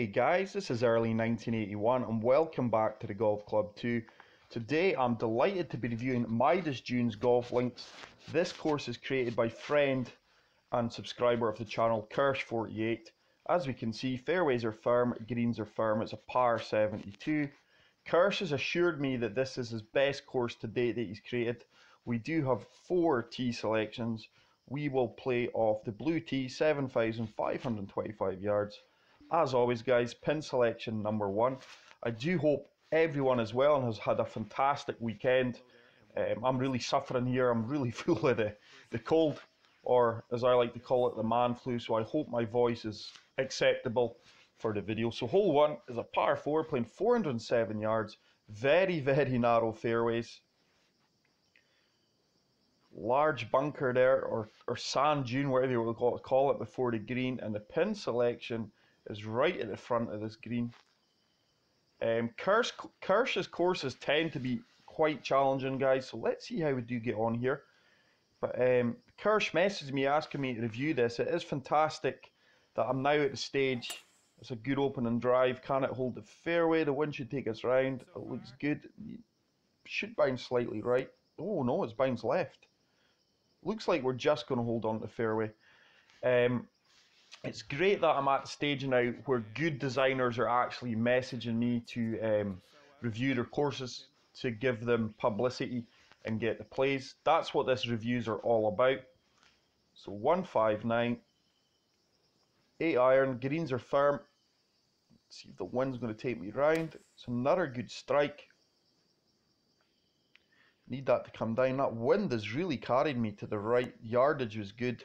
Hey guys, this is early 1981 and welcome back to the Golf Club 2. Today I'm delighted to be reviewing Midas Dunes Golf Links. This course is created by friend and subscriber of the channel, Kirsch48. As we can see, fairways are firm, greens are firm, it's a par 72. Kirsch has assured me that this is his best course to date that he's created. We do have 4 tee selections. We will play off the blue tee, 7,525 yards. As always guys, pin selection number 1. I do hope everyone is well and has had a fantastic weekend. I'm really suffering here. I'm really full of the cold, or as I like to call it, the man flu. So I hope my voice is acceptable for the video. So hole 1 is a par 4 playing 407 yards. Very narrow fairways. Large bunker there, or sand dune, whatever you want to call it, before the green, and the pin selection is right at the front of this green. Kirsch's courses tend to be quite challenging, guys, so let's see how we do get on here. But Kirsch messaged me asking me to review this. It is fantastic that I'm now at the stage. It's a good opening drive. Can it hold the fairway? The wind should take us round. It looks good. Should bounce slightly right. Oh no, it's bounced left. Looks like we're just going to hold on to the fairway. It's great that I'm at the stage now where good designers are actually messaging me to review their courses, to give them publicity and get the plays. That's what this reviews are all about. So 159, 8 iron, greens are firm. Let's see if the wind's going to take me round. It's another good strike. Need that to come down. That wind has really carried me to the right. Yardage was good.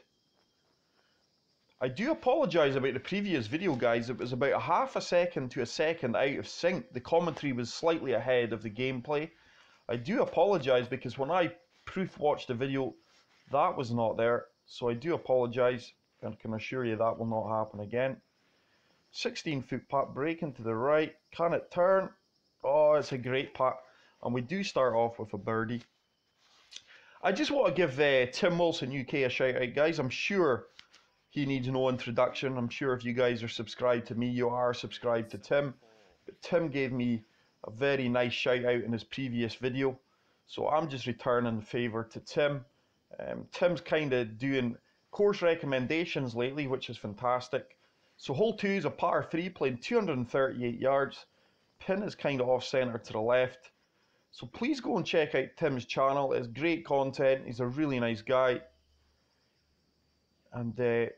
I do apologise about the previous video, guys. It was about a half a second to a second out of sync. The commentary was slightly ahead of the gameplay. I do apologise because when I proof watched the video, that was not there. So I do apologise and can assure you that will not happen again. 16-foot putt, breaking to the right. Can it turn? Oh, it's a great putt. And we do start off with a birdie. I just want to give Tim Wilson UK a shout out, guys. I'm sure he needs no introduction. I'm sure if you guys are subscribed to me, you are subscribed to Tim. But Tim gave me a very nice shout out in his previous video. So I'm just returning the favour to Tim. Tim's kind of doing course recommendations lately, which is fantastic. So hole 2 is a par 3 playing 238 yards. Pin is kind of off centre to the left. So please go and check out Tim's channel. It's great content. He's a really nice guy. And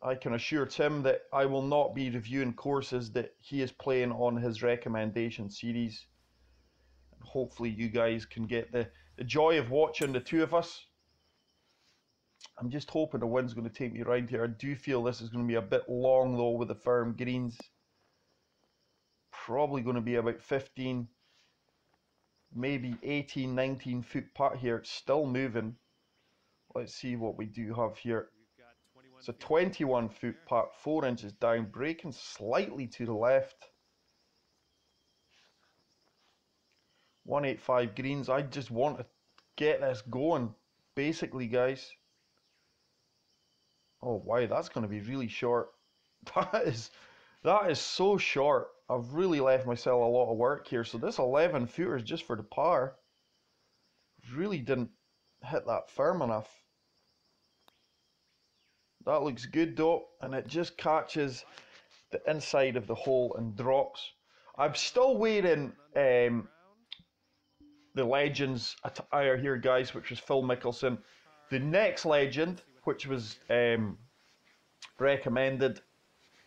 I can assure Tim that I will not be reviewing courses that he is playing on his recommendation series. And hopefully you guys can get the joy of watching the two of us. I'm just hoping the wind's going to take me around here. I do feel this is going to be a bit long though with the firm greens. Probably going to be about 15, maybe 18, 19 foot putt here. It's still moving. Let's see what we do have here. It's a 21 foot putt, 4 inches down, breaking slightly to the left. 185 greens. I just want to get this going, basically, guys. Oh wow, that's going to be really short. That is so short. I've really left myself a lot of work here. So this 11 footer is just for the par. Really didn't hit that firm enough. That looks good though, and it just catches the inside of the hole and drops. I'm still wearing the Legends attire here, guys, which was Phil Mickelson. The next Legend, which was recommended,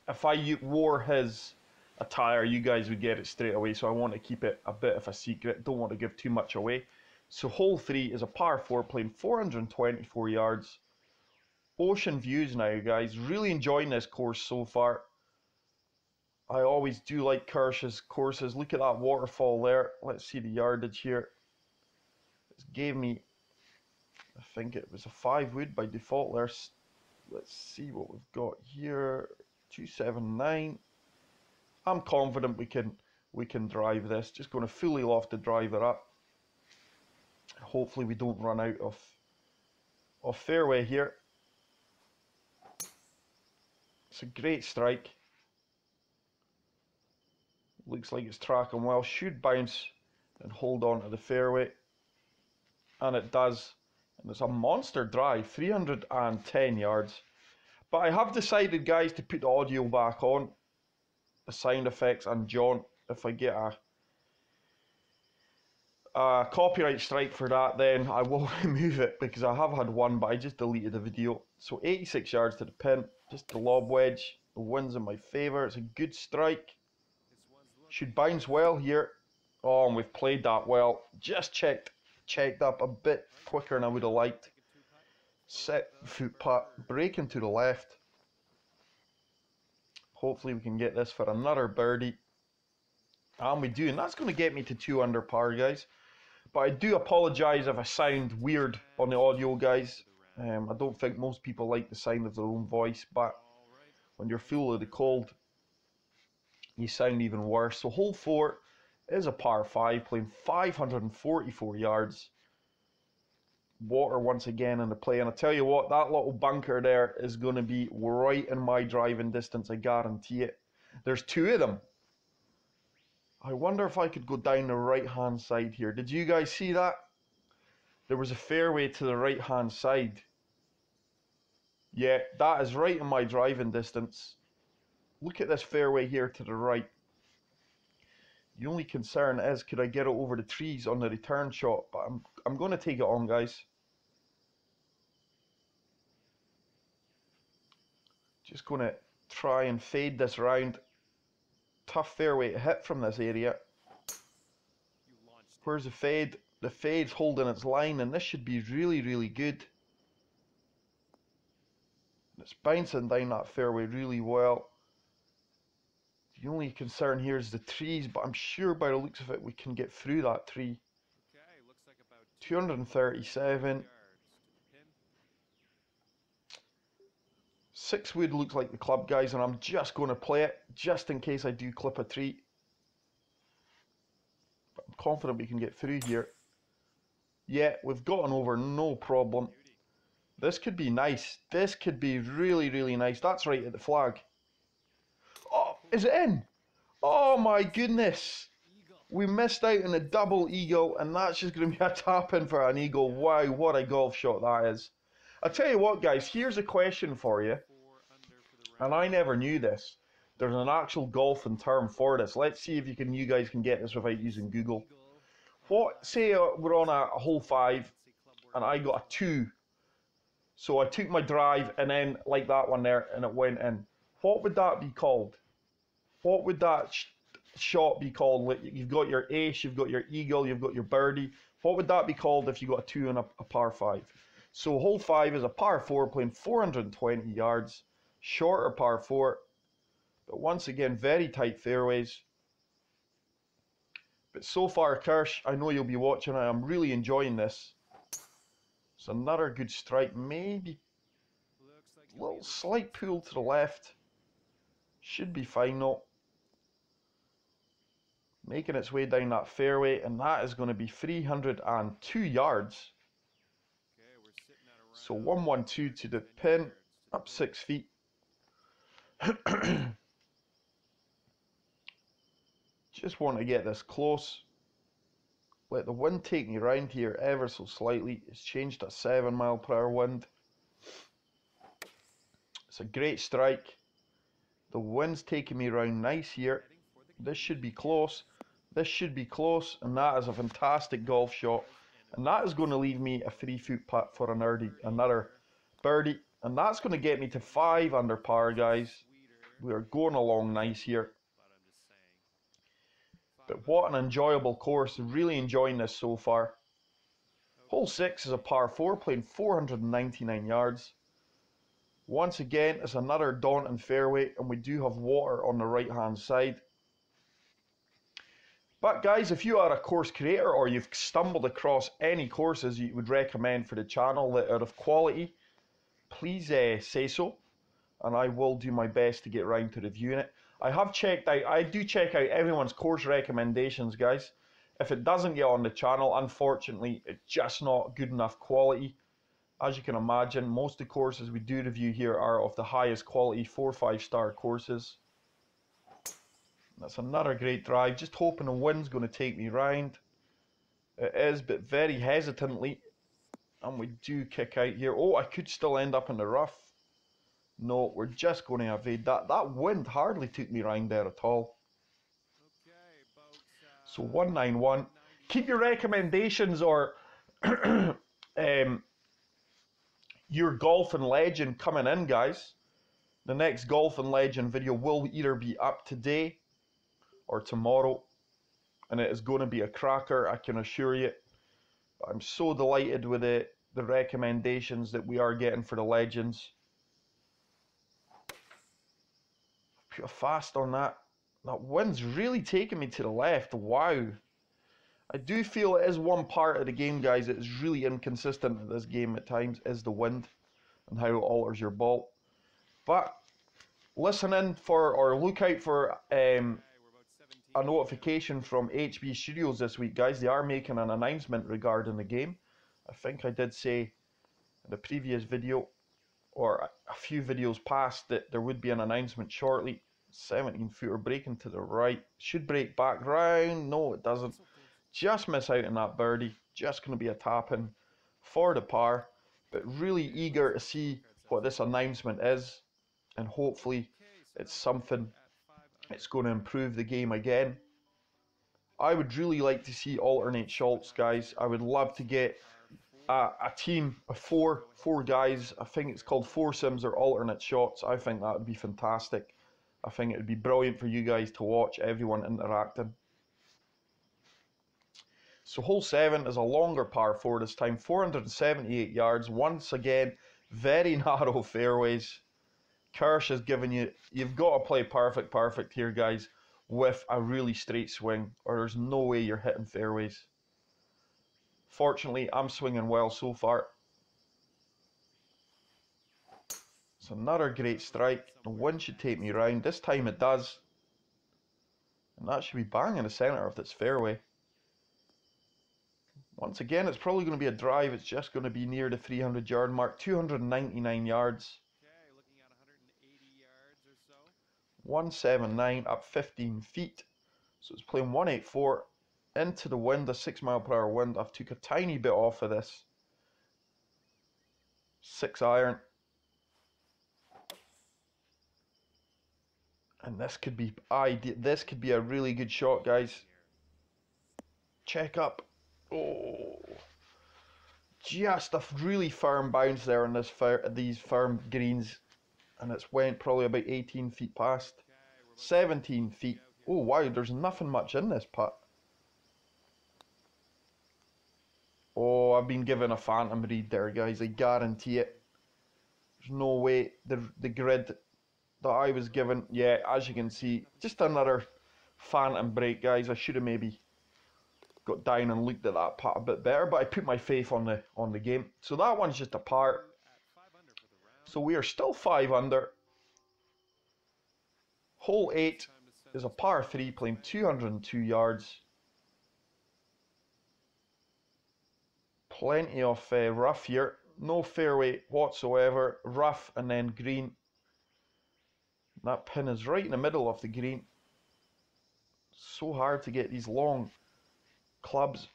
if I wore his attire, you guys would get it straight away. So I want to keep it a bit of a secret. Don't want to give too much away. So hole 3 is a par 4 playing 424 yards. Ocean views now, guys. Really enjoying this course so far. I always do like Kirsch's courses. Look at that waterfall there. Let's see the yardage here. It gave me, I think it was a 5 wood by default there. Let's see what we've got here. 279. I'm confident we can drive this. Just going to fully loft the driver up. Hopefully we don't run out of fairway here. It's a great strike. Looks like it's tracking well. Should bounce and hold on to the fairway. And it does. And it's a monster drive, 310 yards. But I have decided, guys, to put the audio back on, the sound effects and jaunt. If I get a copyright strike for that, then I will remove it, because I have had one, but I just deleted the video. So 86 yards to the pin, just the lob wedge. The wind's in my favour. It's a good strike. Should bounce well here. Oh, and we've played that well. Just checked up a bit quicker than I would have liked. Set foot putt, breaking to the left. Hopefully we can get this for another birdie. And we do, and that's going to get me to 2 under par, guys. But I do apologise if I sound weird on the audio, guys. I don't think most people like the sound of their own voice, but when you're full of the cold, you sound even worse. So hole 4 is a par 5, playing 544 yards. Water once again in the play, and I tell you what, that little bunker there is going to be right in my driving distance, I guarantee it. There's 2 of them. I wonder if I could go down the right hand side here. Did you guys see that? There was a fairway to the right hand side. Yeah, that is right in my driving distance. Look at this fairway here to the right. The only concern is, could I get it over the trees on the return shot? But I'm going to take it on, guys. Just going to try and fade this round. Tough fairway to hit from this area. Where's the fade? The fade's holding its line, and this should be really, really good. It's bouncing down that fairway really well. The only concern here is the trees, but I'm sure by the looks of it we can get through that tree. 237. 6 wood looks like the club, guys, and I'm just going to play it just in case I do clip a tree. But I'm confident we can get through here. Yeah, we've gotten over, no problem. This could be nice. This could be really, really nice. That's right at the flag. Oh, is it in? Oh my goodness. We missed out on a double eagle, and that's just going to be a tap in for an eagle. Wow, what a golf shot that is. I'll tell you what, guys, here's a question for you. And I never knew this. There's an actual golfing term for this. Let's see if you guys can get this without using Google. What, say we're on a hole 5 and I got a 2. So I took my drive and then like that one there and it went in. What would that be called? What would that shot be called? You've got your ace, you've got your eagle, you've got your birdie. What would that be called if you got a 2 and a par 5? So hole 5 is a par 4 playing 420 yards. Shorter par 4. But once again, very tight fairways. But so far, Kirsch, I know you'll be watching. I am really enjoying this. It's another good strike. Maybe a little slight pull to the left. Should be fine though. Making its way down that fairway, and that is going to be 302 yards. So 112 to the pin, up 6 feet. Just want to get this close. Let the wind take me around here ever so slightly. It's changed to 7 mile/hour wind. It's a great strike. The wind's taking me around nice here. This should be close. This should be close, and that is a fantastic golf shot. And that is going to leave me a 3-foot putt for another birdie. And that's going to get me to 5 under par, guys. We are going along nice here. But what an enjoyable course. Really enjoying this so far. Hole 6 is a par 4, playing 499 yards. Once again, it's another daunting fairway, and we do have water on the right hand side. But guys, if you are a course creator or you've stumbled across any courses you would recommend for the channel that are of quality, please say so, and I will do my best to get round to reviewing it. I do check out everyone's course recommendations, guys. If it doesn't get on the channel, unfortunately, it's just not good enough quality. As you can imagine, most of the courses we do review here are of the highest quality, 4 or 5 star courses. That's another great drive. Just hoping the wind's going to take me round. It is, but very hesitantly. And we do kick out here. Oh, I could still end up in the rough. No, we're just going to evade that. That wind hardly took me round there at all. So 191. Keep your recommendations or your golf and legend coming in, guys. The next golf and legend video will either be up today or tomorrow, and it is going to be a cracker, I can assure you. I'm so delighted with the recommendations that we are getting for the legends. Put fast on that. That wind's really taking me to the left. Wow. I do feel it is one part of the game, guys, that is really inconsistent in this game at times, is the wind and how it alters your ball. But listen in for, or look out for a notification from HB Studios this week, guys. They are making an announcement regarding the game. I think I did say in the previous video, or a few videos past, that there would be an announcement shortly. 17-footer breaking to the right. Should break back round. No, it doesn't. Just miss out on that birdie. Just going to be a tap-in for the par. But really eager to see what this announcement is. And hopefully it's something that's going to improve the game again. I would really like to see alternate shots, guys. I would love to get a team of four guys. I think it's called foursomes or alternate shots. I think that would be fantastic. I think it would be brilliant for you guys to watch everyone interacting. So hole 7 is a longer par 4 this time, 478 yards. Once again, very narrow fairways. Kirsch has given you, you've got to play perfect here, guys, with a really straight swing, or there's no way you're hitting fairways. Fortunately, I'm swinging well so far. It's another great strike. The wind should take me round. This time it does. And that should be bang in the centre of this fairway. Once again, it's probably going to be a drive. It's just going to be near the 300-yard mark. 299 yards. Okay, looking at 180 yards or so. 179 up 15 feet. So it's playing 184 into the wind, a 6-mile-per-hour wind. I've took a tiny bit off of this 6-iron. And this could be this could be a really good shot, guys. Check up. Oh, just a really firm bounce there on these firm greens, and it's went probably about 18 feet past. 17 feet. Oh wow, there's nothing much in this putt. Oh, I've been given a phantom read there, guys. I guarantee it. There's no way the grid that I was given. Yeah, as you can see, just another phantom break, guys. I should have maybe got down and looked at that putt a bit better, but I put my faith on the game. So that one's just a par. So we are still 5 under. Hole 8 is a par 3, playing 202 yards. Plenty of rough here. No fairway whatsoever. Rough and then green. That pin is right in the middle of the green. So hard to get these long clubs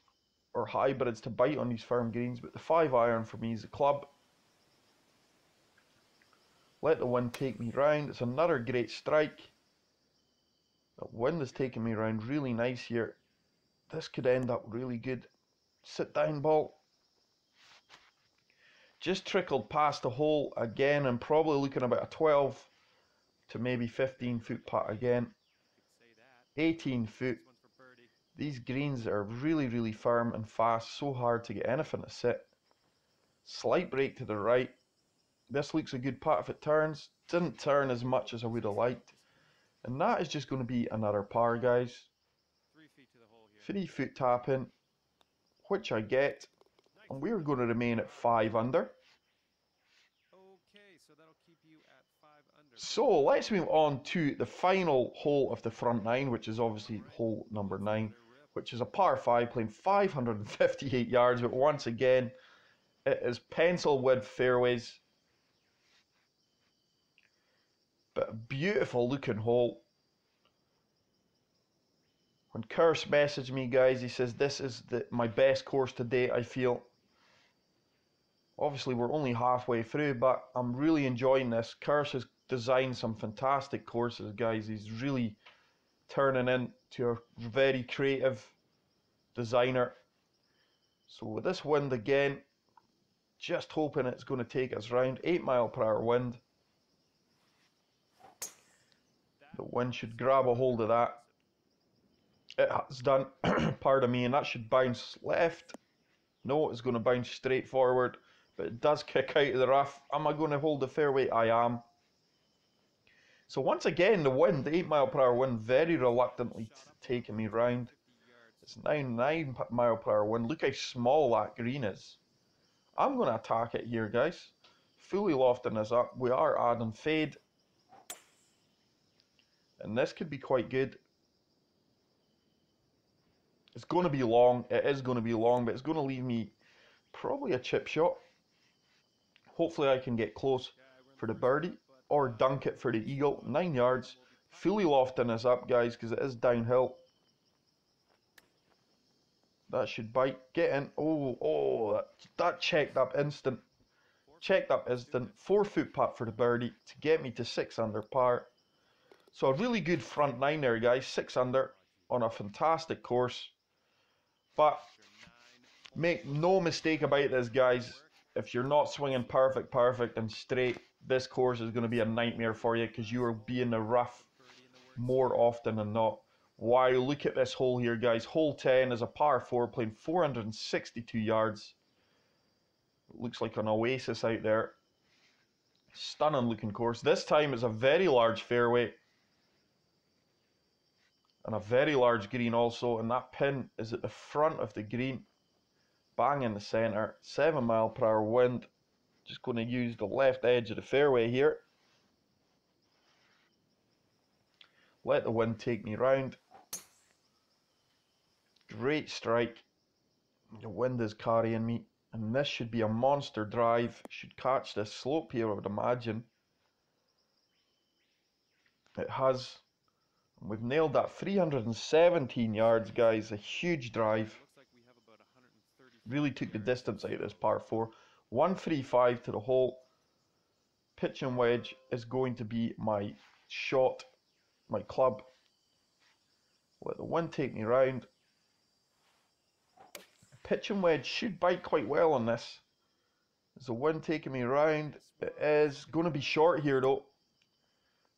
or hybrids to bite on these firm greens, but the 5-iron for me is the club. Let the wind take me round. It's another great strike. The wind is taking me round really nice here. This could end up really good. Sit down ball. Just trickled past the hole again, and probably looking about a 12 to maybe 15-foot putt again. 18 foot. These greens are really firm and fast, so hard to get anything to sit. Slight break to the right. This looks a good putt if it turns. Didn't turn as much as I would have liked. And that is just going to be another par, guys. 3 feet to the hole here. 3-foot tap in, which I get. And we're going to remain at 5 under. Okay, so that'll keep you at 5 under. So let's move on to the final hole of the front 9, which is obviously hole number 9, which is a par 5, playing 558 yards. But once again, it is pencil width fairways. But a beautiful looking hole. When Curse messaged me, guys, he says this is my best course to date, I feel. Obviously, we're only halfway through, but I'm really enjoying this. Curse has designed some fantastic courses, guys. He's really turning into a very creative designer. So with this wind again, just hoping it's going to take us round. 8 mph wind. The wind should grab a hold of that. It has done, pardon me, and that should bounce left. No, it's going to bounce straight forward, but it does kick out of the rough. Am I going to hold the fairway? I am. So once again, the wind, the 8 mph wind, very reluctantly taking me round. It's now 9 mph wind. Look how small that green is. I'm going to attack it here, guys. Fully lofting this up. We are adding fade. And this could be quite good. It's going to be long. It is going to be long, but it's going to leave me probably a chip shot. Hopefully I can get close for the birdie or dunk it for the eagle. 9 yards. Fully lofting this up, guys, because it is downhill. That should bite. Get in. Oh, that checked up instant. Checked up instant. 4-foot putt for the birdie to get me to 6 under par. So a really good front nine there, guys. 6 under on a fantastic course. But make no mistake about this, guys. If you're not swinging perfect and straight, this course is going to be a nightmare for you because you will be in the rough more often than not. Wow, look at this hole here, guys. Hole 10 is a par 4 playing 462 yards. It looks like an oasis out there. Stunning looking course. This time it's a very large fairway. And a very large green also. And that pin is at the front of the green. Bang in the centre. 7 mph wind. Just going to use the left edge of the fairway here. Let the wind take me round. Great strike. The wind is carrying me. And this should be a monster drive. Should catch this slope here, I would imagine. It has. We've nailed that. 317 yards, guys. A huge drive. Really took the distance out of this par 4. 135 to the hole. Pitch and wedge is going to be my shot, my club. Let the wind take me round. Pitch and wedge should bite quite well on this. Is the wind taking me round? It is going to be short here though.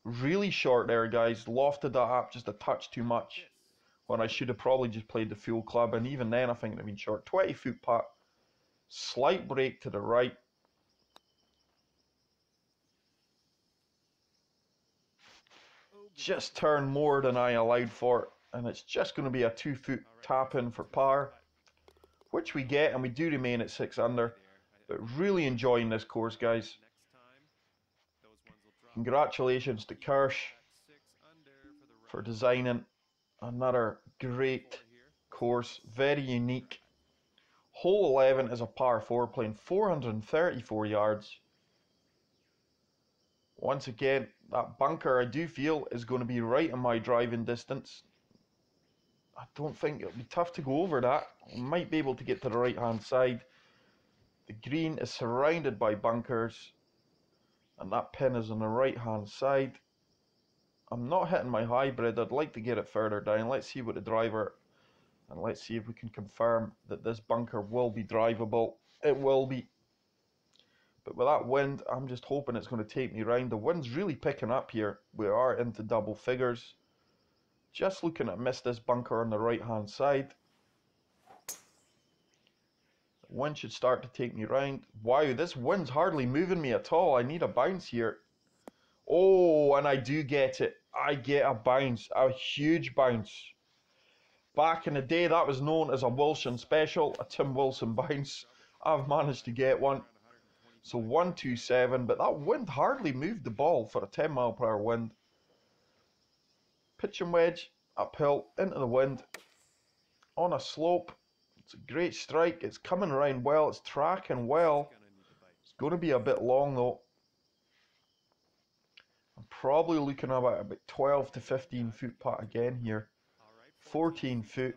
Really short there, guys. Lofted that up just a touch too much. When I should have probably just played the full club, and even then I think it would have been short. 20-foot putt. Slight break to the right. Just turned more than I allowed for, and it's just going to be a 2-foot tap in for par, which we get, and we do remain at 6 under. But really enjoying this course, guys. Congratulations to Kirsch for designing another great course, very unique. Hole 11 is a par 4 playing 434 yards. Once again, that bunker I do feel is going to be right in my driving distance. I don't think it'll be tough to go over that. I might be able to get to the right hand side. The green is surrounded by bunkers, and that pin is on the right hand side. I'm not hitting my hybrid. I'd like to get it further down. Let's see what the driver, and let's see if we can confirm that this bunker will be drivable. It will be. But with that wind, I'm just hoping it's going to take me round. The wind's really picking up here. We are into double figures. Just looking to miss this bunker on the right hand side. The wind should start to take me round. Wow, this wind's hardly moving me at all. I need a bounce here. Oh, and I do get it. I get a bounce, a huge bounce. Back in the day, that was known as a Wilson special, a Tim Wilson bounce. I've managed to get one. So 127, but that wind hardly moved the ball for a 10 mph wind. Pitch and wedge, uphill, into the wind, on a slope. It's a great strike. It's coming around well. It's tracking well. It's going to be a bit long though. I'm probably looking at about 12 to 15 foot putt again here. 14 foot,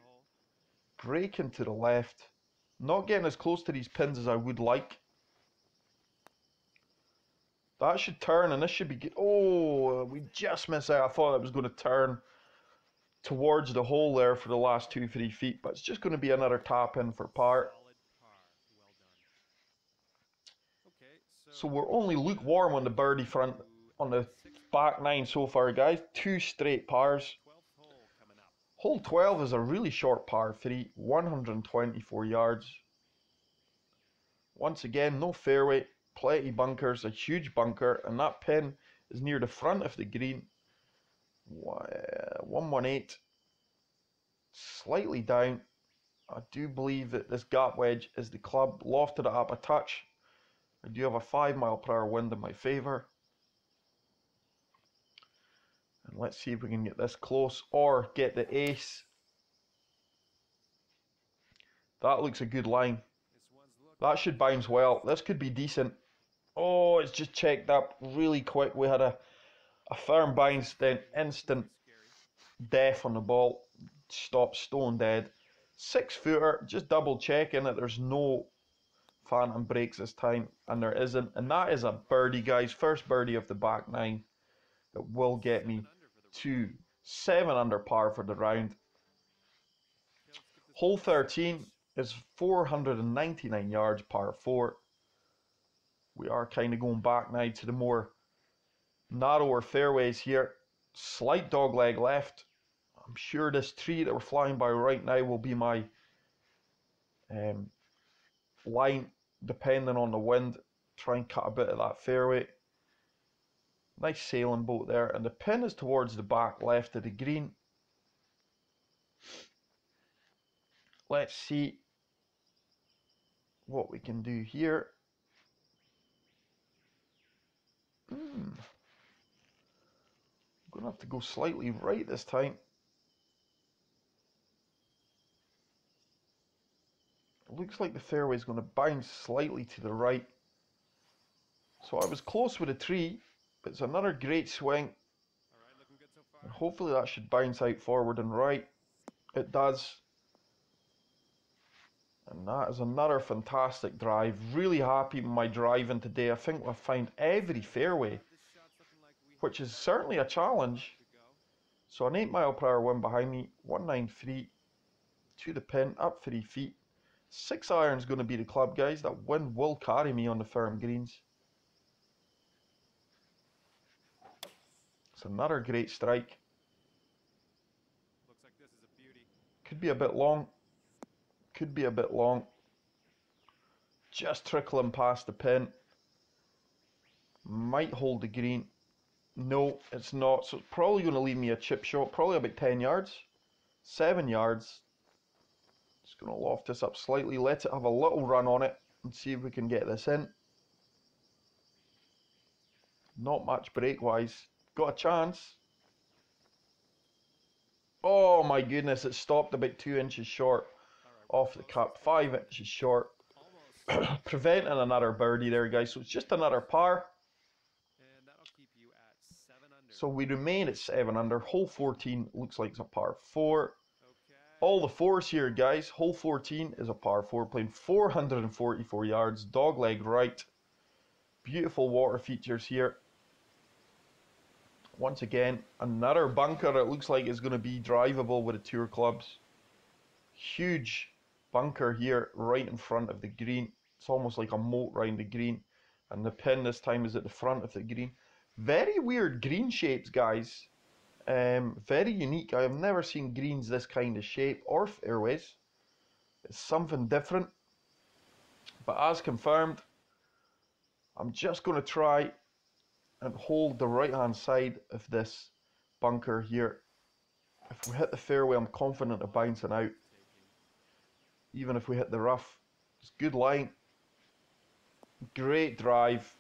breaking to the left, not getting as close to these pins as I would like. That should turn, and this should be good. Oh, we just missed out. I thought it was going to turn towards the hole there for the last 2-3 feet, but it's just going to be another tap in for par. So we're only lukewarm on the birdie front on the back nine so far, guys. 2 straight pars. Hole 12 is a really short par 3, 124 yards. Once again, no fairway, plenty bunkers, a huge bunker, and that pin is near the front of the green. 118, slightly down. I do believe that this gap wedge is the club, lofted it up a touch. I do have a 5 mph wind in my favour. And let's see if we can get this close or get the ace. That looks a good line. That should bounce well. This could be decent. Oh, it's just checked up really quick. We had a firm bounce, then instant death on the ball. Stop stone dead. 6-footer, just double checking that there's no phantom breaks this time, and there isn't. And that is a birdie, guys. First birdie of the back nine. That will get me to 7 under par for the round. Hole 13 is 499 yards, par 4. We are kind of going back now to the more narrower fairways here. Slight dogleg left. I'm sure this tree that we're flying by right now will be my line, depending on the wind. Try and cut a bit of that fairway. Nice sailing boat there, and the pin is towards the back left of the green. Let's see what we can do here. I'm going to have to go slightly right this time. It looks like the fairway is going to bounce slightly to the right. So I was close with a tree, but it's another great swing. And hopefully that should bounce out forward and right. It does. And that is another fantastic drive. Really happy with my driving today. I think we've found every fairway, which is certainly a challenge. So an 8 mph wind behind me, 193 to the pin, up 3 feet. 6 iron is going to be the club, guys. That wind will carry me on the firm greens. It's another great strike. Looks like this is a beauty. Could be a bit long. Could be a bit long. Just trickling past the pin. Might hold the green. No, it's not. So it's probably going to leave me a chip shot. Probably about 10 yards. 7 yards. Just going to loft this up slightly. Let it have a little run on it. And see if we can get this in. Not much break-wise. Got a chance. Oh my goodness, it stopped about 2 inches short off the cup. 5 inches short. Preventing another birdie there, guys. So it's just another par. And that'll keep you at 7 under. So we remain at 7 under. Hole 14 looks like it's a par 4. All the fours here, guys. Hole 14 is a par 4, playing 444 yards. Dogleg right. Beautiful water features here. Once again, another bunker that looks like it's going to be drivable with the tour clubs. Huge bunker here right in front of the green. It's almost like a moat round the green. And the pin this time is at the front of the green. Very weird green shapes, guys. Very unique. I have never seen greens this kind of shape or fairways. It's something different. But as confirmed, I'm just going to try and hold the right hand side of this bunker here. If we hit the fairway, I'm confident of bouncing out. Even if we hit the rough. It's good line. Great drive.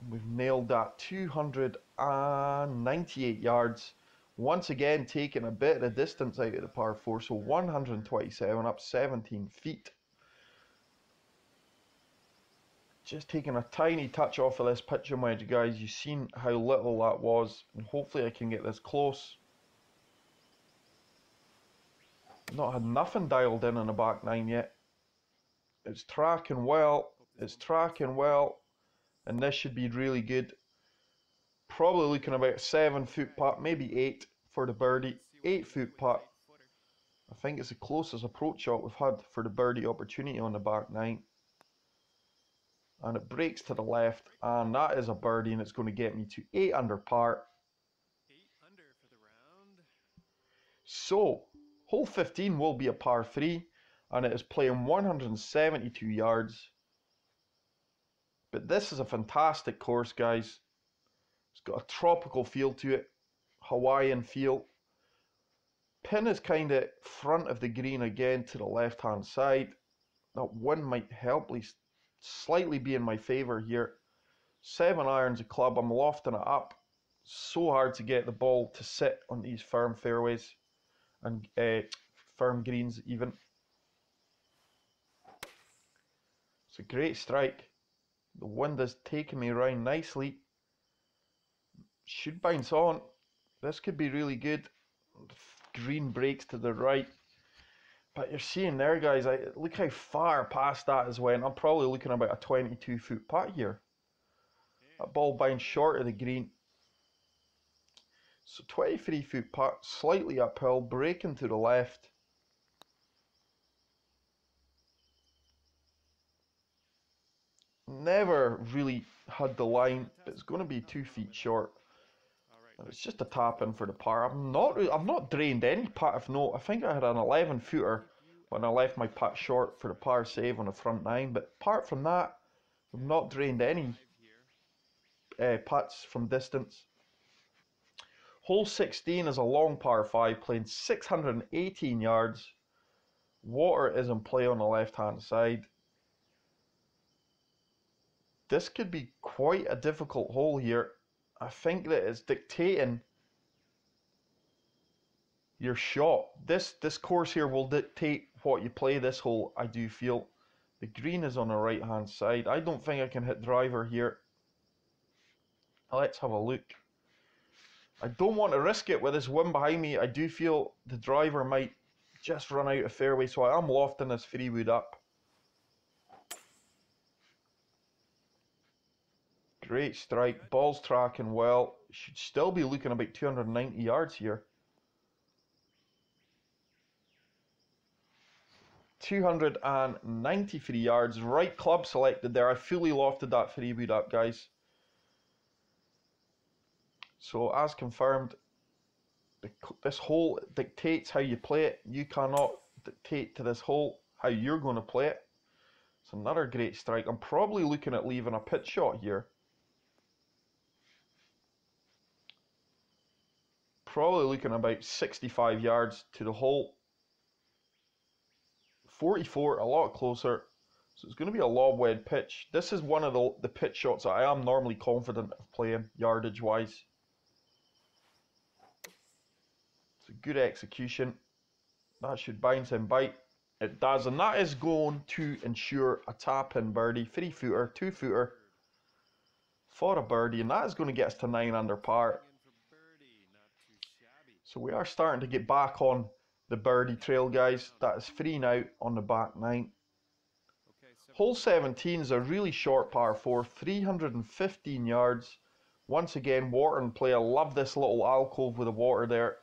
We've nailed that. 298 yards. Once again, taking a bit of the distance out of the par 4. So 127 up 17 feet. Just taking a tiny touch off of this pitching wedge, guys. You've seen how little that was. And hopefully I can get this close. Not had nothing dialed in on the back nine yet. It's tracking well. It's tracking well. And this should be really good. Probably looking about a 7-foot putt, maybe 8 for the birdie. 8-foot putt. I think it's the closest approach shot we've had for the birdie opportunity on the back nine. And it breaks to the left, and that is a birdie, and it's going to get me to 8 under par. 8 under for the round. So, hole 15 will be a par 3, and it is playing 172 yards. But this is a fantastic course, guys. It's got a tropical feel to it, Hawaiian feel. Pin is kind of front of the green again to the left hand side. That wind might help, at least slightly be in my favour here. 7 irons a club, I'm lofting it up. So hard to get the ball to sit on these firm fairways and firm greens even. It's a great strike. The wind is taking me around nicely. Should bounce on. This could be really good. Green breaks to the right. But you're seeing there, guys, look how far past that has went. I'm probably looking about a 22-foot putt here. That ball bounced short of the green. So 23-foot putt, slightly uphill, breaking to the left. Never really had the line, but it's going to be 2 feet short. And it's just a tap in for the par. I've not drained any putt of note. I think I had an 11-footer when I left my putt short for the par save on the front nine. But apart from that, I've not drained any putts from distance. Hole 16 is a long par 5, playing 618 yards. Water is in play on the left hand side. This could be quite a difficult hole here. I think that it's dictating your shot. This course here will dictate what you play this hole, I do feel. The green is on the right hand side. I don't think I can hit driver here. Let's have a look. I don't want to risk it with this wind behind me. I do feel the driver might just run out of fairway, so I am lofting this 3-wood up. Great strike, ball's tracking well. Should still be looking about 290 yards here. 293 yards, right club selected there. I fully lofted that 3-wood up, guys. So as confirmed, this hole dictates how you play it. You cannot dictate to this hole how you're going to play it. It's another great strike. I'm probably looking at leaving a pitch shot here. Probably looking about 65 yards to the hole. 44, a lot closer. So it's going to be a lob wedge pitch. This is one of the pitch shots that I am normally confident of playing yardage wise. It's a good execution. That should bounce and bite. It does, and that is going to ensure a tap-in birdie. 3-footer, 2-footer for a birdie, and that is going to get us to 9 under par. So we are starting to get back on the birdie trail, guys. That is 3 now on the back 9. Hole 17 is a really short par 4, 315 yards. Once again, water in play. I love this little alcove with the water there.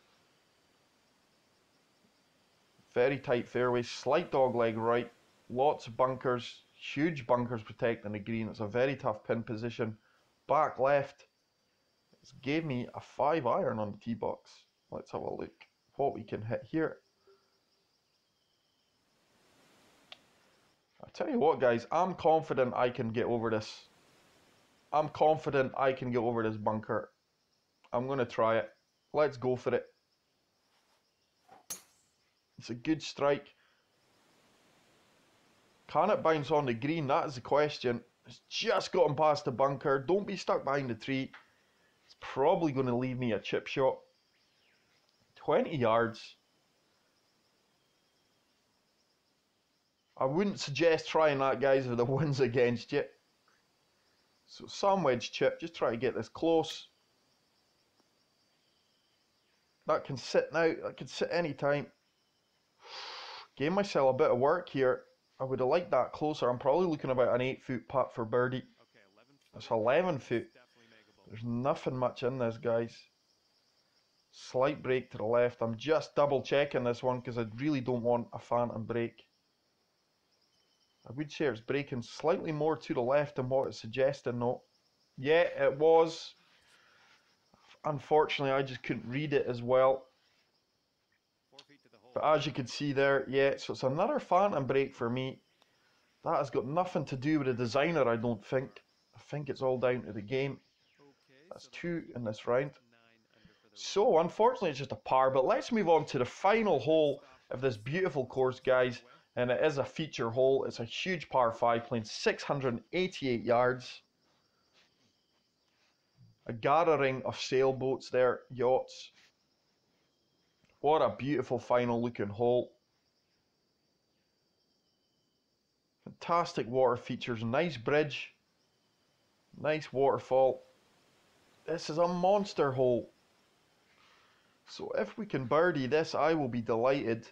Very tight fairway, slight dog leg right, lots of bunkers, huge bunkers protecting the green. It's a very tough pin position. Back left, it's gave me a 5 iron on the tee box. Let's have a look what we can hit here. I tell you what, guys, I'm confident I can get over this. I'm confident I can get over this bunker. I'm going to try it. Let's go for it. It's a good strike. Can it bounce on the green? That is the question. It's just gotten past the bunker. Don't be stuck behind the tree. It's probably going to leave me a chip shot. 20 yards. I wouldn't suggest trying that, guys, if the wind's against you. So some wedge chip. Just try to get this close. That can sit now. That can sit any time. Gave myself a bit of work here. I would have liked that closer. I'm probably looking about an 8-foot putt for birdie. Okay, 11 foot. It's 11 foot. Definitely makeable. There's nothing much in this, guys. Slight break to the left. I'm just double checking this one because I really don't want a phantom break. I would say it's breaking slightly more to the left than what it's suggesting though. Yeah, it was. Unfortunately, I just couldn't read it as well. 4 feet to the hole. But as you can see there, yeah, so it's another phantom break for me. That has got nothing to do with the designer, I don't think. I think it's all down to the game. Okay, That's so 2 in this round. 9 under for the So, unfortunately, it's just a par. But let's move on to the final hole of this beautiful course, guys. And it is a feature hole. It's a huge par 5, playing 688 yards. A gathering of sailboats there, yachts. What a beautiful final looking hole. Fantastic water features, nice bridge, nice waterfall. This is a monster hole. So if we can birdie this, I will be delighted.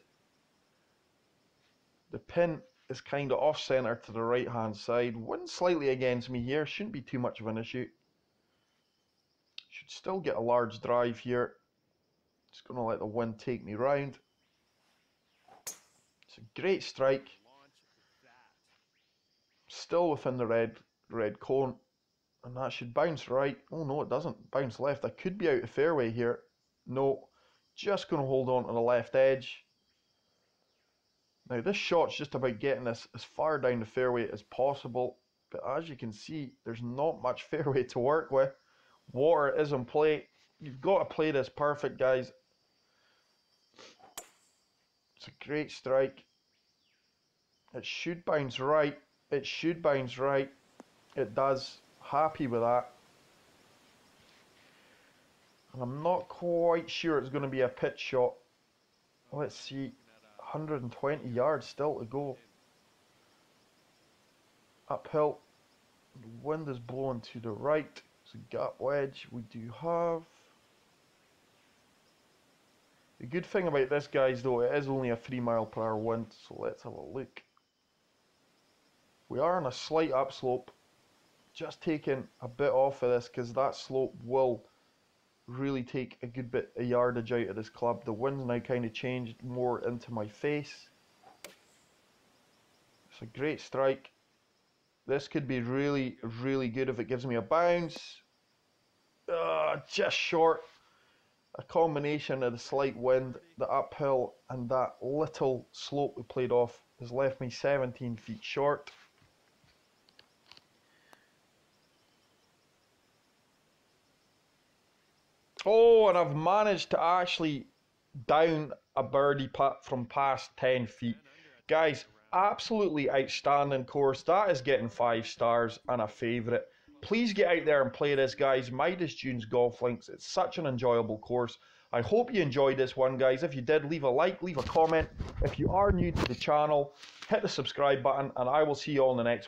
The pin is kind of off center to the right hand side. Wind slightly against me here, shouldn't be too much of an issue. Should still get a large drive here. Just going to let the wind take me round. It's a great strike. Still within the red cone. And that should bounce right. Oh no, it doesn't. Bounce left. I could be out of fairway here. No. Just going to hold on to the left edge. Now this shot's just about getting this as far down the fairway as possible. But as you can see, there's not much fairway to work with. Water is in play. You've got to play this perfect, guys. It's a great strike. It should bounce right. It should bounce right. It does. Happy with that. And I'm not quite sure it's going to be a pitch shot. Let's see. 120 yards still to go. Uphill. The wind is blowing to the right. It's a gap wedge. We do have. The good thing about this, guys, though, it is only a 3 mile per hour wind. So let's have a look. We are on a slight upslope. Just taking a bit off of this because that slope will really take a good bit of yardage out of this club. The wind's now kind of changed more into my face. It's a great strike. This could be really, really good if it gives me a bounce. Just short. A combination of the slight wind, the uphill, and that little slope we played off has left me 17 feet short. Oh, and I've managed to actually down a birdie putt from past 10 feet. Guys, absolutely outstanding course. That is getting 5 stars and a favourite. Please get out there and play this, guys. Midas Dunes Golf Links. It's such an enjoyable course. I hope you enjoyed this one, guys. If you did, leave a like, leave a comment. If you are new to the channel, hit the subscribe button, and I will see you all in the next one.